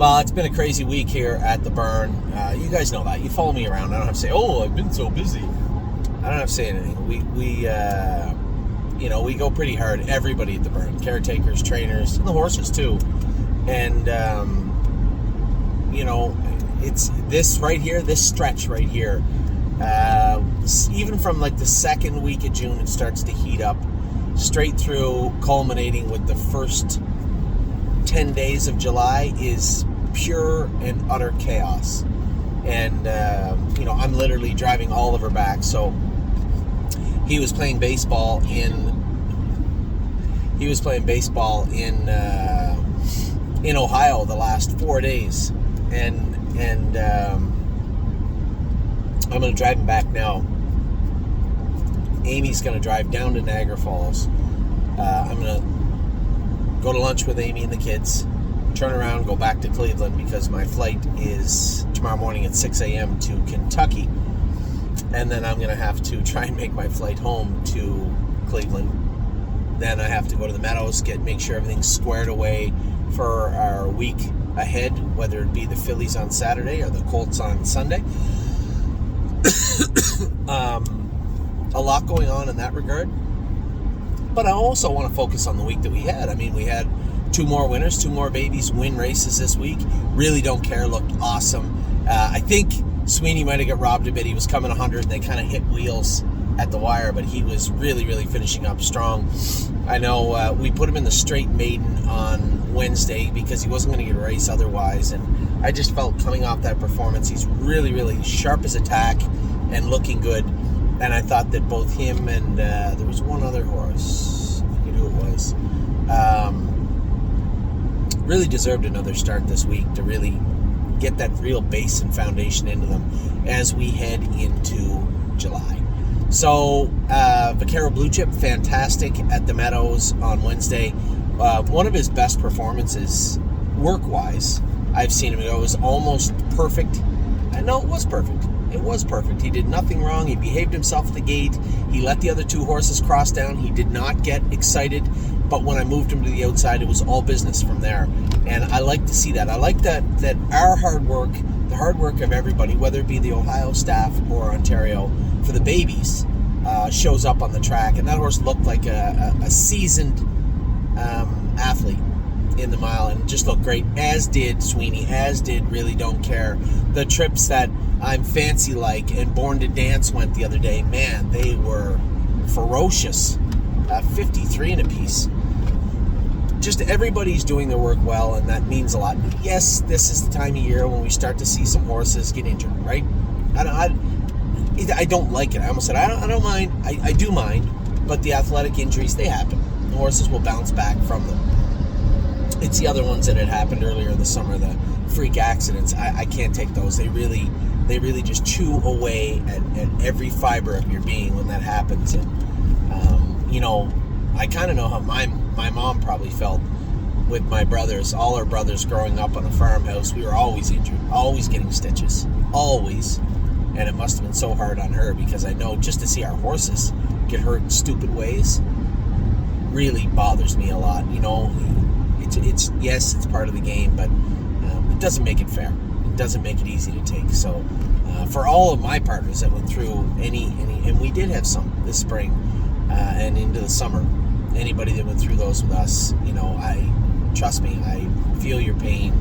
Well, it's been a crazy week here at the barn. You guys know that. You follow me around. I don't have to say, "Oh, I've been so busy." I don't have to say anything. We go pretty hard. Everybody at the barn, caretakers, trainers, and the horses too. And it's this right here, this stretch right here. Even from like the second week of June, it starts to heat up, straight through, culminating with the first 10 days of July is pure and utter chaos. And I'm literally driving Oliver back. So he was playing baseball in Ohio the last 4 days, and I'm going to drive him back now. Amy's going to drive down to Niagara Falls. I'm going to go to lunch with Amy and the kids, turn around, go back to Cleveland because my flight is tomorrow morning at 6 a.m. to Kentucky. And then I'm going to have to try and make my flight home to Cleveland. Then I have to go to the Meadows, make sure everything's squared away for our week ahead, whether it be the Phillies on Saturday or the Colts on Sunday. A lot going on in that regard. But I also want to focus on the week that we had. I mean, we had 2 more winners, 2 more babies win races this week. Really Don't Care looked awesome. I think Sweeney might have got robbed a bit. He was coming 100 and they kind of hit wheels at the wire, but he was really, really finishing up strong. I know we put him in the straight maiden on Wednesday because he wasn't going to get a race otherwise, and I just felt coming off that performance, he's really, really sharp as attack and looking good. And I thought that both him and there was one other horse, I forget who it was, really deserved another start this week to really get that real base and foundation into them as we head into July. So, Vaquero Blue Chip, fantastic at the Meadows on Wednesday. One of his best performances, work-wise, I've seen him go. It was almost perfect. No, it was perfect. It was perfect. He did nothing wrong. He behaved himself at the gate. He let the other 2 horses cross down. He did not get excited. But when I moved him to the outside, it was all business from there. And I like to see that. I like that our hard work, the hard work of everybody, whether it be the Ohio staff or Ontario, for the babies, shows up on the track. And that horse looked like a seasoned athlete in the mile and just looked great, as did Sweeney, as did Really Don't Care. The trips that I'm Fancy Like and Born to Dance went the other day, man, they were ferocious. 53 in a piece. Just everybody's doing their work well, and that means a lot. Yes, this is the time of year when we start to see some horses get injured, right? I don't like it. I almost said I don't mind. I do mind, but the athletic injuries, they happen. The horses will bounce back from them. It's the other ones that had happened earlier in the summer, the freak accidents. I can't take those. They really just chew away at every fiber of your being when that happens. And I kind of know how my mom probably felt with my brothers. All our brothers growing up on a farmhouse, we were always injured, always getting stitches, always. And it must have been so hard on her, because I know just to see our horses get hurt in stupid ways really bothers me a lot. It's yes, it's part of the game, but it doesn't make it fair. It doesn't make it easy to take. So for all of my partners that went through any, and we did have some this spring and into the summer, anybody that went through those with us, trust me, I feel your pain,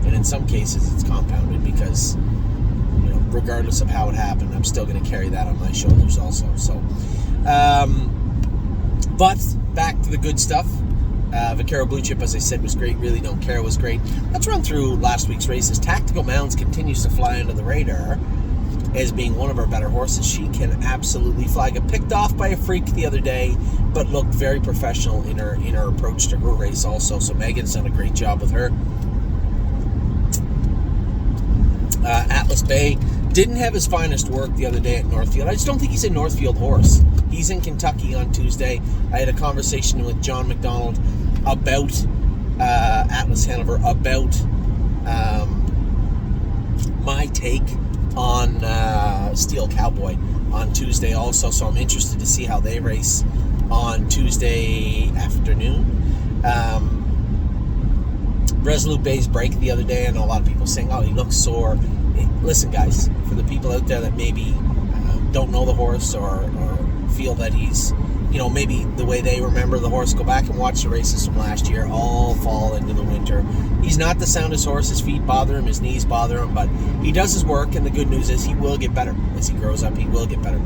and in some cases it's compounded because regardless of how it happened, I'm still going to carry that on my shoulders also. So but back to the good stuff. Vaquero Blue Chip, as I said, was great. Really Don't Care was great. Let's run through last week's races. Tactical Mounds continues to fly under the radar as being one of our better horses. She can absolutely fly. Got picked off by a freak the other day, but looked very professional in her approach to her race also. So Megan's done a great job with her. Atlas Bay didn't have his finest work the other day at Northfield. I just don't think he's a Northfield horse. He's in Kentucky on Tuesday. I had a conversation with John McDonald about Atlas Hanover, about my take on Steel Cowboy on Tuesday also. So I'm interested to see how they race on Tuesday afternoon. Resolute Bay's break the other day, I know a lot of people saying, oh, he looks sore. Listen, guys, for the people out there that maybe don't know the horse or feel that he's, maybe the way they remember the horse, go back and watch the races from last year, all fall into the winter. He's not the soundest horse. His feet bother him, his knees bother him, but he does his work, and the good news is he will get better. As he grows up, he will get better.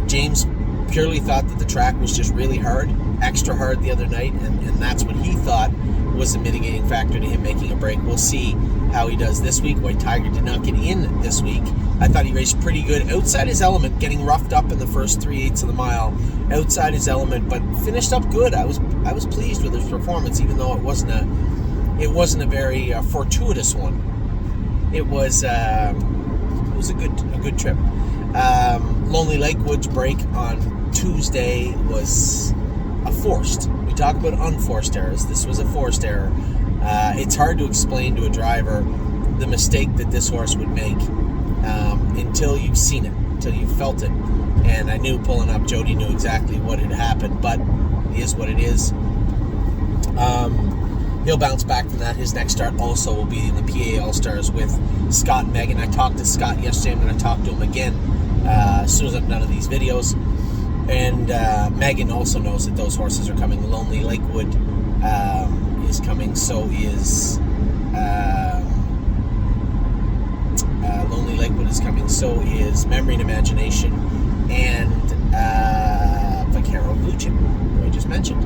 James purely thought that the track was just really hard, extra hard the other night, and that's what he thought was the mitigating factor to him making a break. We'll see how he does this week. White Tiger did not get in this week. I thought he raced pretty good outside his element, getting roughed up in the first 3/8 of the mile, outside his element, but finished up good. I was pleased with his performance, even though it wasn't a very fortuitous one. It was a good trip. Lonely Lakewood's break on Tuesday was a forced. We talk about unforced errors. This was a forced error. It's hard to explain to a driver the mistake that this horse would make until you've seen it, until you've felt it. And I knew pulling up, Jody knew exactly what had happened, but it is what it is. He'll bounce back from that. His next start also will be in the PA All-Stars with Scott and Megan. I talked to Scott yesterday. I'm going to talk to him again as soon as I'm done with these videos. And Megan also knows that those horses are coming. Lonely Lakewood is coming. So is Lonely Lakewood is coming. So is Memory and Imagination and Vaquero Blue Chip, who I just mentioned.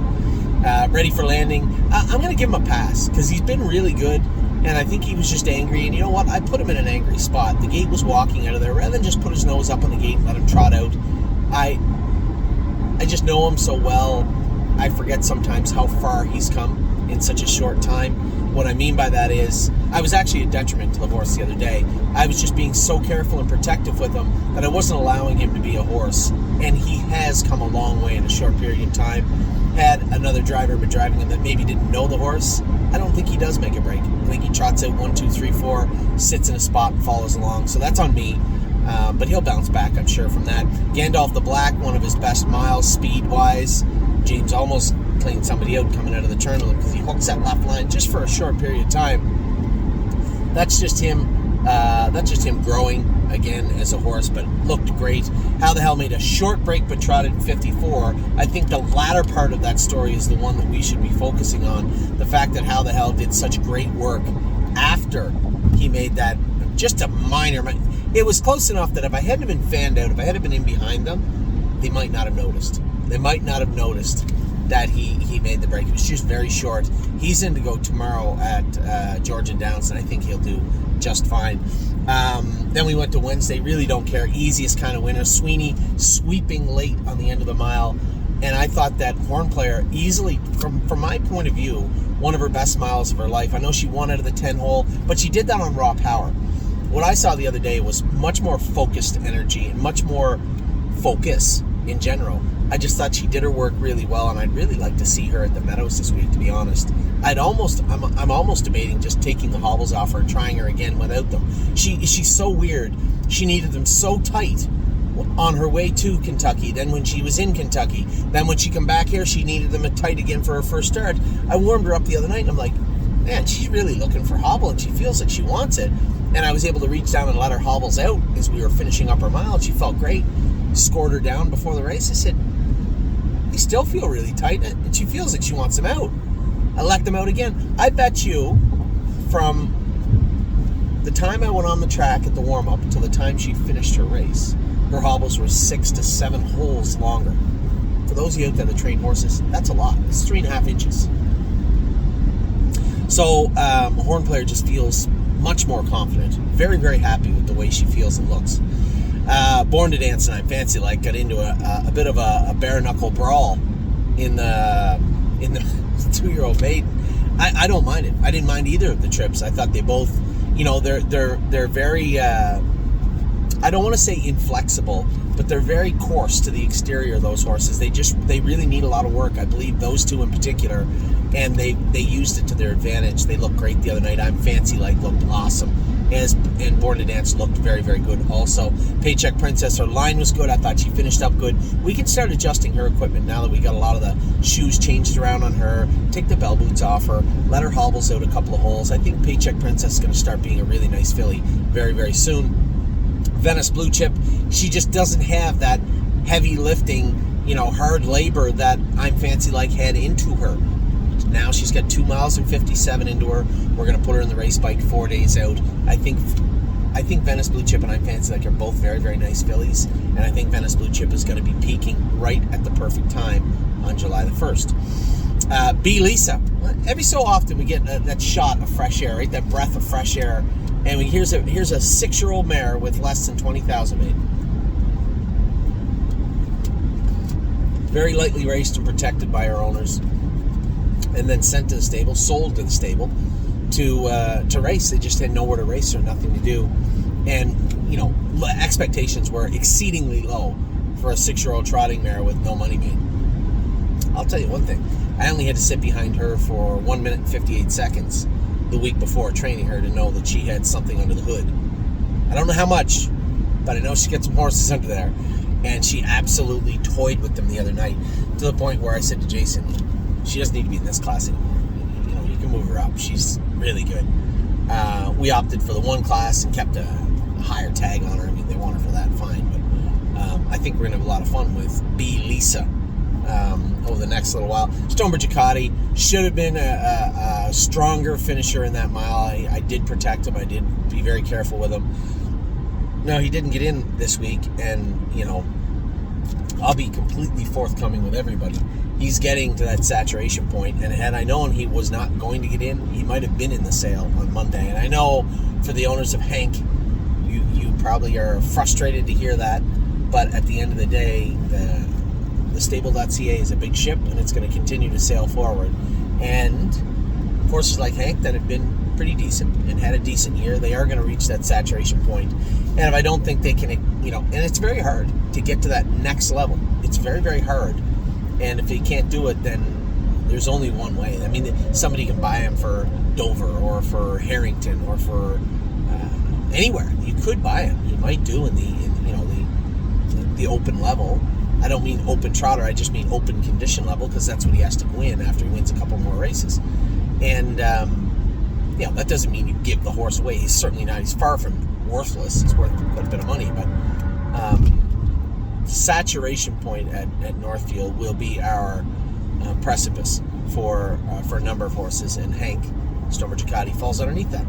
Ready for Landing. I'm going to give him a pass because he's been really good, and I think he was just angry. And you know what? I put him in an angry spot. The gate was walking out of there. Rather than just put his nose up on the gate and let him trot out, I just know him so well. I forget sometimes how far he's come in such a short time. What I mean by that is, I was actually a detriment to the horse the other day. I was just being so careful and protective with him that I wasn't allowing him to be a horse. And he has come a long way in a short period of time. Had another driver been driving him that maybe didn't know the horse, I don't think he does make a break. I think he trots out 1, 2, 3, 4, sits in a spot and follows along. So that's on me. But he'll bounce back, I'm sure, from that. Gandalf the Black, one of his best miles, speed-wise. James almost cleaned somebody out coming out of the turn because he hooks that left line just for a short period of time. That's just him. That's just him growing again as a horse, but looked great. How the Hell made a short break but trotted 54. I think the latter part of that story is the one that we should be focusing on. The fact that How the Hell did such great work after he made that just a minor. It was close enough that if I hadn't been fanned out, if I hadn't been in behind them, they might not have noticed. They might not have noticed that he made the break. It was just very short. He's in to go tomorrow at Georgian Downs, and I think he'll do just fine. Then we went to Wednesday. Really don't care. Easiest kind of winner. Sweeney sweeping late on the end of the mile. And I thought that Horn Player easily, from my point of view, one of her best miles of her life. I know she won out of the 10 hole, but she did that on raw power. What I saw the other day was much more focused energy and much more focus in general. I just thought she did her work really well, and I'd really like to see her at the Meadows this week, to be honest. I'm almost debating just taking the hobbles off her and trying her again without them. She's so weird. She needed them so tight on her way to Kentucky, then when she was in Kentucky, then when she come back here, she needed them tight again for her first start. I warmed her up the other night, and I'm like, man, she's really looking for hobble, and she feels like she wants it. And I was able to reach down and let her hobbles out as we were finishing up her mile, and she felt great. Scored her down before the race. I said, they still feel really tight, and she feels like she wants them out. I let them out again. I bet you from the time I went on the track at the warm-up until the time she finished her race, her hobbles were 6 to 7 holes longer. For those of you out there that train horses, that's a lot. It's 3.5 inches. So Horn Player just feels much more confident. Very, very happy with the way she feels and looks. Born to Dance Tonight, Fancy Like, got into a bit of a bare knuckle brawl in the 2-year-old maiden. I don't mind it. I didn't mind either of the trips. I thought they both, they're very. I don't want to say inflexible, but they're very coarse to the exterior of those horses. They really need a lot of work. I believe those two in particular, and they used it to their advantage. They looked great the other night. I'm Fancy Like looked awesome. And Born to Dance looked very, very good also. Paycheck Princess, her line was good. I thought she finished up good. We can start adjusting her equipment now that we got a lot of the shoes changed around on her. Take the bell boots off her. Let her hobbles out a couple of holes. I think Paycheck Princess is going to start being a really nice filly very, very soon. Venice Blue Chip, she just doesn't have that heavy lifting, hard labor that I'm Fancy Like had into her. Now she's got 2 miles and 57 into her. We're going to put her in the race bike 4 days out. I think Venice Blue Chip and I'm Fancy Like are both very, very nice fillies, and I think Venice Blue Chip is going to be peaking right at the perfect time on July the 1st. B. Lisa. Every so often we get that shot of fresh air, right? That breath of fresh air. And here's a 6-year-old mare with less than 20,000 made. Very lightly raced and protected by her owners, and then sent to the stable, sold to the stable to race. They just had nowhere to race or nothing to do, and expectations were exceedingly low for a 6-year-old trotting mare with no money made. I'll tell you one thing: I only had to sit behind her for 1 minute and 58 seconds the week before training her to know that she had something under the hood. I don't know how much, but I know she gets some horses under there, and she absolutely toyed with them the other night to the point where I said to Jason, she doesn't need to be in this class anymore. You can move her up. She's really good. We opted for the 1 class and kept a higher tag on her. I mean, they want her for that, fine, but I think we're going to have a lot of fun with B. Lisa over the next little while. Stonebridge Acadi should have been a stronger finisher in that mile. I did protect him. I did be very careful with him. No, he didn't get in this week, and I'll be completely forthcoming with everybody. He's getting to that saturation point, and had I known he was not going to get in, he might have been in the sale on Monday. And I know for the owners of Hank, you probably are frustrated to hear that, but at the end of the day, the stable.ca is a big ship, and it's going to continue to sail forward. And horses like Hank that have been pretty decent and had a decent year, they are going to reach that saturation point. And if I don't think they can, and it's very hard to get to that next level. It's very, very hard. And if he can't do it, then there's only one way. I mean, somebody can buy him for Dover or for Harrington or for anywhere. You could buy him. You might do in the open level. I don't mean open trotter. I just mean open condition level, because that's what he has to win after he wins a couple more races. And that doesn't mean you give the horse away. He's certainly not. He's far from worthless. He's worth quite a bit of money, but saturation point at Northfield will be our precipice for a number of horses, and Hank Stonebridge Acadi falls underneath that.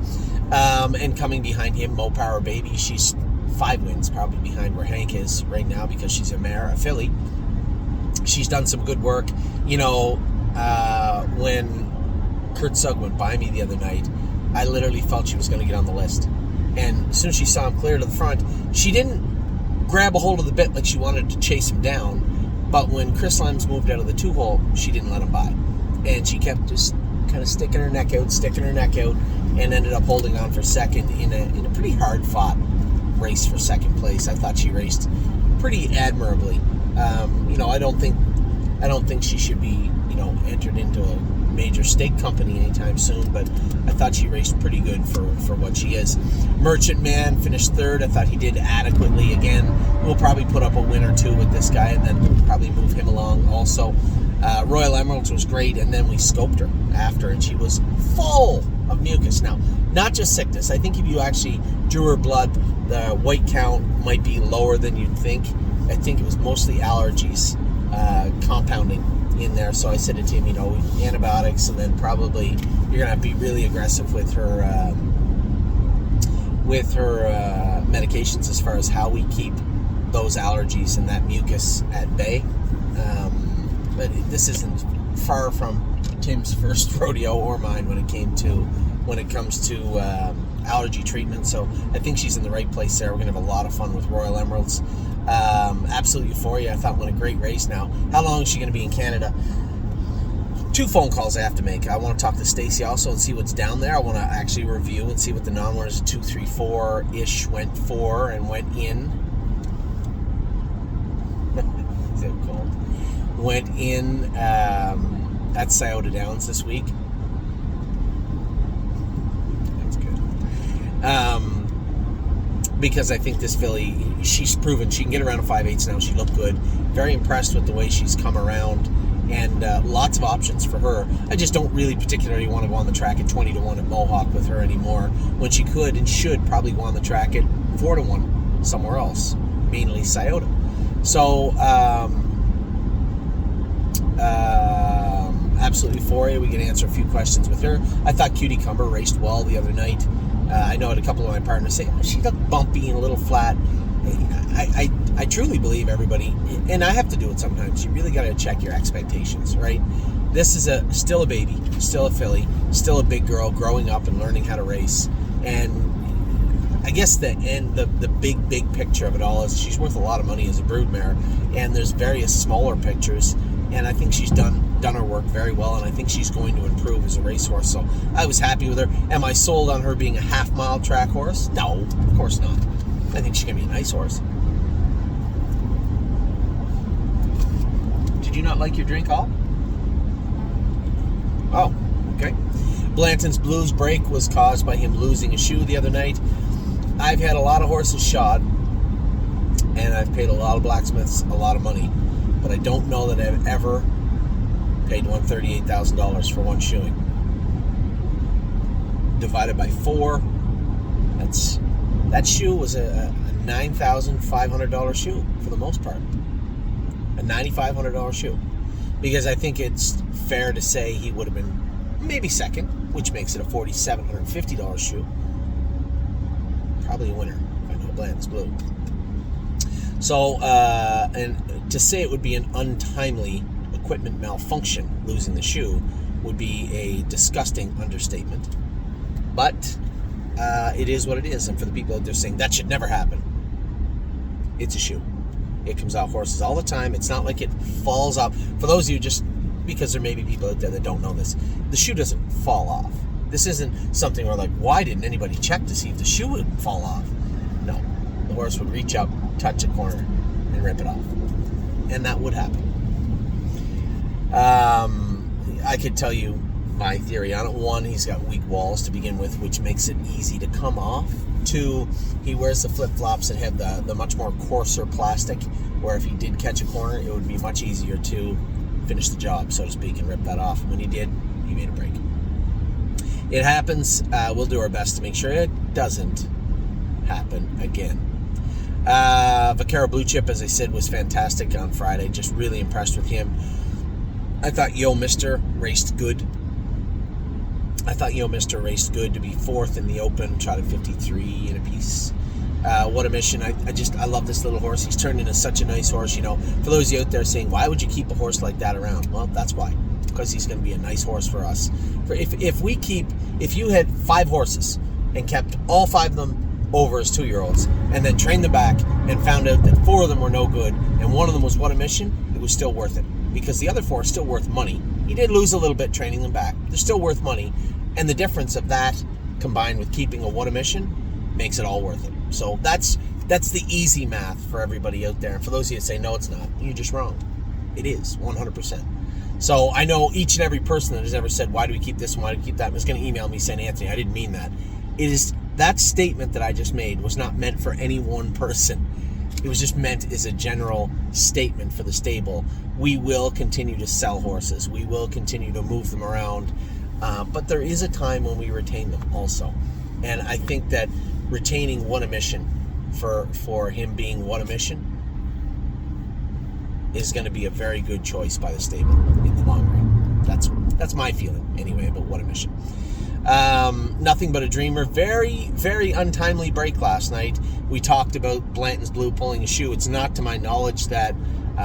And coming behind him, Mo Power Baby. She's 5 wins probably behind where Hank is right now, because she's a mare, a filly. She's done some good work. When Kurt Sugg went by me the other night, I literally felt she was going to get on the list. And as soon as she saw him clear to the front, she didn't grab a hold of the bit like she wanted to chase him down. But when Chris Limes moved out of the 2-hole, she didn't let him by. And she kept just kind of sticking her neck out, and ended up holding on for second in a pretty hard-fought race for second place. I thought she raced pretty admirably. I don't think she should be, entered into a major stake company anytime soon, but I thought she raced pretty good for what she is. Merchant Man finished 3rd. I thought he did adequately. Again, we'll probably put up a win or 2 with this guy, and then probably move him along also. Royal Emeralds was great, and then we scoped her after, and she was full of mucus. Now, not just sickness. I think if you actually drew her blood, the white count might be lower than you'd think. I think it was mostly allergies compounding in there. So I said to Tim, antibiotics, and then probably you're gonna have to be really aggressive with her medications as far as how we keep those allergies and that mucus at bay. But this isn't far from Tim's first rodeo or mine when it comes to allergy treatment. So I think she's in the right place there. We're gonna have a lot of fun with Royal Emeralds. Absolute Euphoria, I thought, won a great race. Now, how long is she going to be in Canada? 2 phone calls I have to make. I want to talk to Stacy also and see what's down there. I want to actually review and see what the non-winners 2, 3, 4-ish went for and went in. went in at Scioto Downs this week. That's good. Because I think this filly, she's proven she can get around a 5/8 now. She looked good. Very impressed with the way she's come around, and lots of options for her. I just don't really particularly want to go on the track at 20-1 at Mohawk with her anymore, when she could and should probably go on the track at 4-1 somewhere else, mainly Scioto. So absolutely for you. We can answer a few questions with her. I thought Cutie Cumber raced well the other night. I know a couple of my partners say, she looked bumpy and a little flat. I truly believe everybody, and I have to do it sometimes, you really got to check your expectations, right? This is still a baby, still a filly, still a big girl growing up and learning how to race. And I guess the big picture of it all is she's worth a lot of money as a broodmare, and there's various smaller pictures, and I think she's done her work very well, and I think she's going to improve as a racehorse. So I was happy with her. Am I sold on her being a half-mile track horse? No, of course not. I think she's going to be a nice horse. Did you not like your drink, all? Oh, okay. Blanton's Blues break was caused by him losing a shoe the other night. I've had a lot of horses shod, and I've paid a lot of blacksmiths a lot of money, but I don't know that I've ever paid $138,000 for one shoeing. Divided by 4, that shoe was a $9,500 shoe for the most part. A $9,500 shoe. Because I think it's fair to say he would have been maybe second, which makes it a $4,750 shoe. Probably a winner if I know Bland's Blue. So, and to say it would be an untimely equipment malfunction, losing the shoe, would be a disgusting understatement. But it is what it is, and for the people out there saying that should never happen, it's a shoe. It comes out horses all the time. It's not like it falls off. For those of you, just because there may be people out there that don't know this, the shoe doesn't fall off. This isn't something where like, why didn't anybody check to see if the shoe would fall off? No, the horse would reach up, touch a corner, and rip it off, and that would happen. I could tell you my theory on it. 1, he's got weak walls to begin with, which makes it easy to come off. 2, he wears the flip-flops that have the much more coarser plastic, where if he did catch a corner, it would be much easier to finish the job, so to speak, and rip that off. When he did, he made a break. It happens. We'll do our best to make sure it doesn't happen again. Vaquero Blue Chip, as I said, was fantastic on Friday. Just really impressed with him. I thought Yo Mister raced good. To be 4th in the Open, trotted 53 in a piece. What a mission. I love this little horse. He's turned into such a nice horse. You know, for those of you out there saying, why would you keep a horse like that around? Well, that's why. Because he's going to be a nice horse for us. If you had 5 horses and kept all 5 of them over as 2-year-olds, and then trained them back and found out that 4 of them were no good, and 1 of them was What a Mission, it was still worth it. Because the other 4 are still worth money. He did lose a little bit training them back. They're still worth money. And the difference of that, combined with keeping a What a Mission, makes it all worth it. So that's the easy math for everybody out there. And for those of you that say, no, it's not, you're just wrong. It is, 100%. So I know each and every person that has ever said, why do we keep this and why do we keep that, is going to email me saying, Anthony, I didn't mean that. That statement that I just made was not meant for any one person. It was just meant as a general statement for the stable. We will continue to sell horses. We will continue to move them around. But there is a time when we retain them also. And I think that retaining What a Mission for him being What a Mission is going to be a very good choice by the stable in the long run. That's my feeling anyway about What a Mission. Nothing But a Dreamer. Very, very untimely break last night. We talked about Blanton's Blue pulling a shoe. It's not to my knowledge that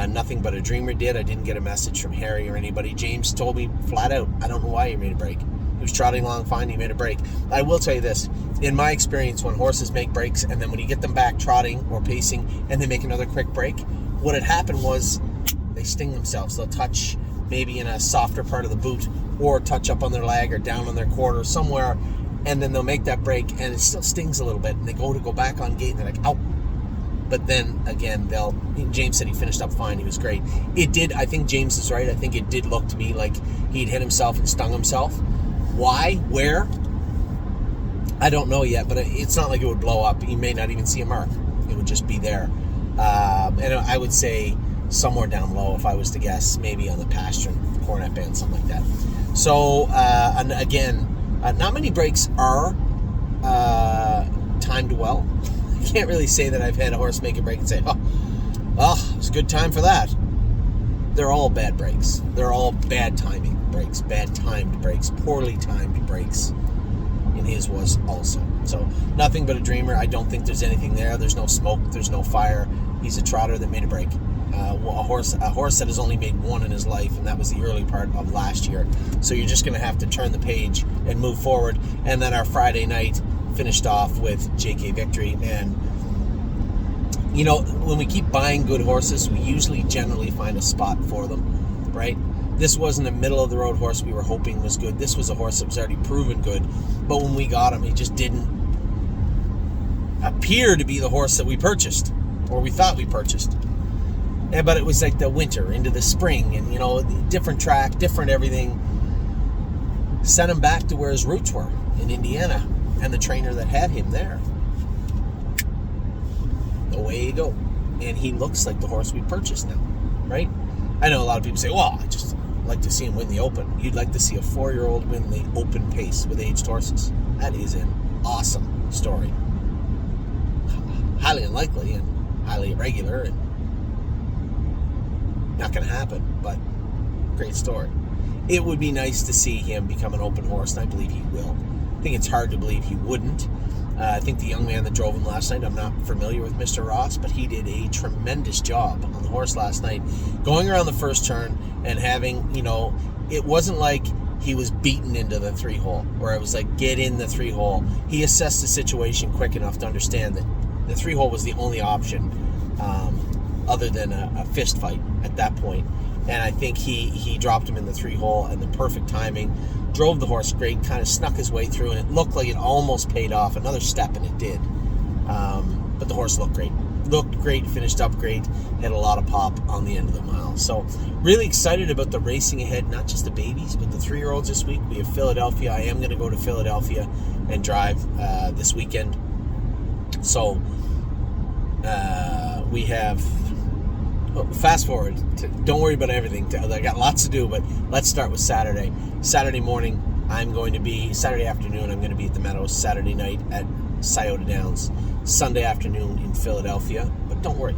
Nothing But a Dreamer did. I didn't get a message from Harry or anybody. James told me flat out, I don't know why he made a break. He was trotting along fine, he made a break. I will tell you this, in my experience, when horses make breaks and then when you get them back trotting or pacing and they make another quick break, what had happened was they sting themselves. They'll touch maybe in a softer part of the boot or touch up on their leg or down on their quarter somewhere, and then they'll make that break and it still stings a little bit and they go back on gate and they're like, ow. But then again, James said he finished up fine. He was great. I think James is right. I think it did look to me like he'd hit himself and stung himself. Why? Where? I don't know yet, but it's not like it would blow up. You may not even see a mark. It would just be there. And I would say somewhere down low, if I was to guess, maybe on the pasture, cornet band, something like that. So, and again, not many breaks are timed well. I can't really say that I've had a horse make a break and say, oh, well, it's a good time for that. They're all bad breaks. They're all bad timing breaks, bad timed breaks, poorly timed breaks. And his was also. So nothing but a dreamer. I don't think there's anything there. There's no smoke. There's no fire. He's a trotter that made a break. A horse that has only made one in his life, and that was the early part of last year. So you're just going to have to turn the page and move forward. And then our Friday night finished off with JK Victory. And, you know, when we keep buying good horses, we usually generally find a spot for them, right? This wasn't a middle-of-the-road horse we were hoping was good. This was a horse that was already proven good. But when we got him, he just didn't appear to be the horse that we purchased, or we thought we purchased. But it was like the winter into the spring, and, you know, different track, different everything. Sent him back to where his roots were, in Indiana, and the trainer that had him there. Away you go. And he looks like the horse we purchased now, right? I know a lot of people say, well, I just like to see him win the Open. You'd like to see a 4-year-old win the Open pace with aged horses. That is an awesome story. Highly unlikely and highly irregular and not going to happen, but great story. It would be nice to see him become an Open horse, and I believe he will. I think it's hard to believe he wouldn't. I think the young man that drove him last night, I'm not familiar with Mr. Ross, but he did a tremendous job on the horse last night, going around the first turn and having, you know, it wasn't like he was beaten into the 3-hole, where it was like, get in the 3-hole. He assessed the situation quick enough to understand that the 3-hole was the only option other than a fist fight at that point. And I think he dropped him in the 3-hole, and the perfect timing. Drove the horse great, kind of snuck his way through, and it looked like it almost paid off. Another step, and it did. But the horse looked great. Looked great, finished up great, had a lot of pop on the end of the mile. So really excited about the racing ahead, not just the babies, but the 3-year-olds this week. We have Philadelphia. I am going to go to Philadelphia and drive this weekend. So we have... fast forward. Don't worry about everything. I got lots to do, but let's start with Saturday. Saturday morning, Saturday afternoon, I'm going to be at the Meadows. Saturday night at Scioto Downs. Sunday afternoon in Philadelphia. But don't worry,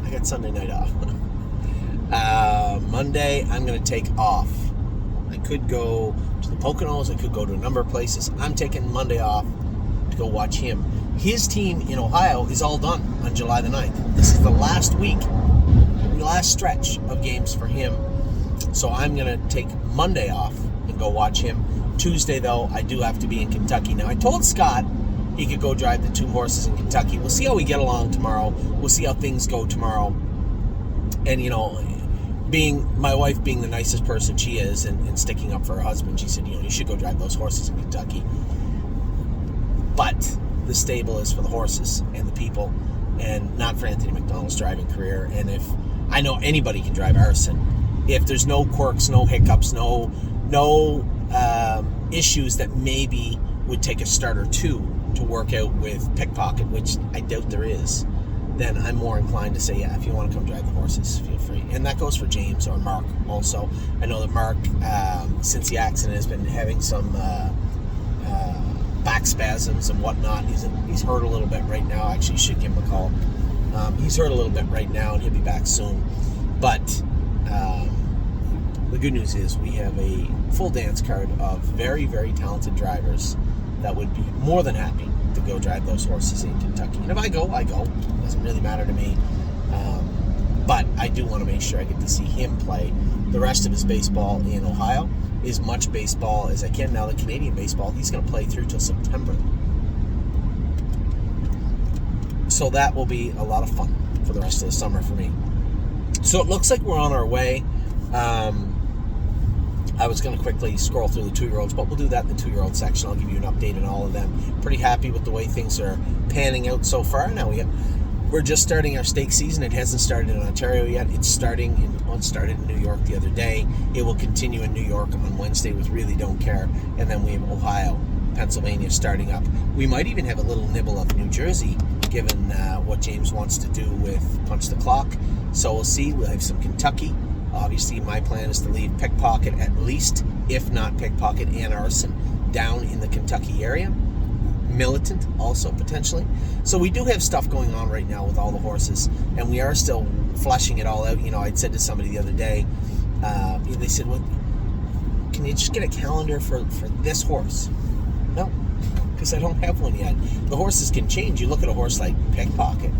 I got Sunday night off. Monday, I'm going to take off. I could go to the Poconos. I could go to a number of places. I'm taking Monday off to go watch him. His team in Ohio is all done on July the 9th. This is the last week. Last stretch of games for him. So I'm going to take Monday off and go watch him. Tuesday, though, I do have to be in Kentucky. Now, I told Scott he could go drive the 2 horses in Kentucky. We'll see how we get along tomorrow. We'll see how things go tomorrow. And, you know, my wife being the nicest person she is and sticking up for her husband, she said, you know, you should go drive those horses in Kentucky. But the stable is for the horses and the people, and not for Anthony McDonald's driving career. And if I know anybody can drive Arison, if there's no quirks, no hiccups, no issues that maybe would take a start or two to work out with Pickpocket, which I doubt there is, then I'm more inclined to say, yeah, if you want to come drive the horses, feel free. And that goes for James or Mark also. I know that Mark, since the accident, has been having some back spasms and whatnot. He's hurt a little bit right now. Actually, you should give him a call. He's hurt a little bit right now, and he'll be back soon. But the good news is we have a full dance card of very, very talented drivers that would be more than happy to go drive those horses in Kentucky. And if I go, I go. It doesn't really matter to me. But I do want to make sure I get to see him play the rest of his baseball in Ohio, as much baseball as I can. Now, the Canadian baseball, he's going to play through till September. So that will be a lot of fun for the rest of the summer for me. So it looks like we're on our way. I was going to quickly scroll through the 2-year-olds, but we'll do that in the 2-year-old section. I'll give you an update on all of them. Pretty happy with the way things are panning out so far. Now we have We're just starting our stake season. It hasn't started in Ontario yet. It started in New York the other day. It will continue in New York on Wednesday with Really Don't Care. And then we have Ohio, Pennsylvania starting up. We might even have a little nibble of New Jersey, given what James wants to do with Punch the Clock. So we'll see. We'll have some Kentucky. Obviously, my plan is to leave Pickpocket at least, if not Pickpocket and Arson, down in the Kentucky area. Militant also potentially. So we do have stuff going on right now with all the horses, and we are still fleshing it all out. I'd said to somebody the other day, they said, well, can you just get a calendar for this horse? No, because I don't have one yet. The horses can change. You look at a horse like Pickpocket,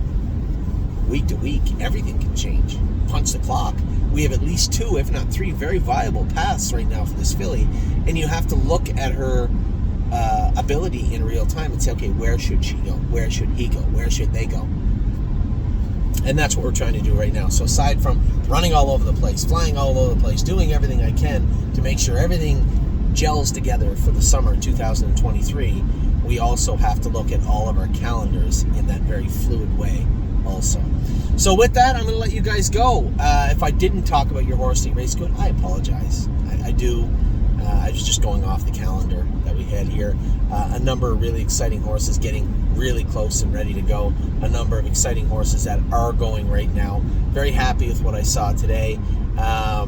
week to week, everything can change. Punch the Clock, we have at least 2, if not 3, very viable paths right now for this filly, and you have to look at her ability in real time and say, okay, where should she go? Where should he go? Where should they go? And that's what we're trying to do right now. So aside from running all over the place, flying all over the place, doing everything I can to make sure everything gels together for the summer 2023, we also have to look at all of our calendars in that very fluid way also. So with that, I'm going to let you guys go. If I didn't talk about your Horse Race Good, I apologize. I do. I was just going off the calendar that we had here. A number of really exciting horses getting really close and ready to go. A number of exciting horses that are going right now. Very happy with what I saw today. I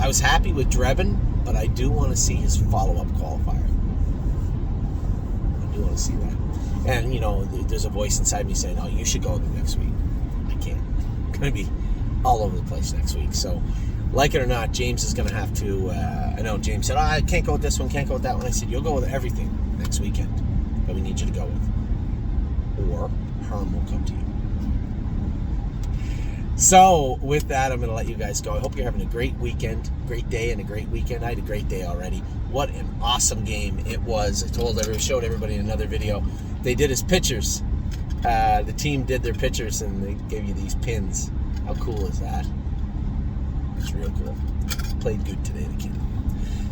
was happy with Drebin, but I do want to see his follow-up qualifier. I do want to see that. And, there's a voice inside me saying, oh, you should go the next week. I can't. I'm going to be all over the place next week. So, like it or not, James is going to have to, I know James said, I can't go with this one, can't go with that one. I said, you'll go with everything next weekend that we need you to go with. Or Herm will come to you. So, with that, I'm going to let you guys go. I hope you're having a great weekend, great day, and a great weekend. I had a great day already. What an awesome game it was. I showed everybody in another video. They did his pictures. The team did their pictures, and they gave you these pins. How cool is that? It's real cool. Played good today, the kid.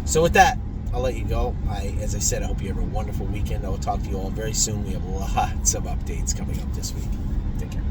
So with that, I'll let you go. As I said, I hope you have a wonderful weekend. I will talk to you all very soon. We have lots of updates coming up this week. Take care.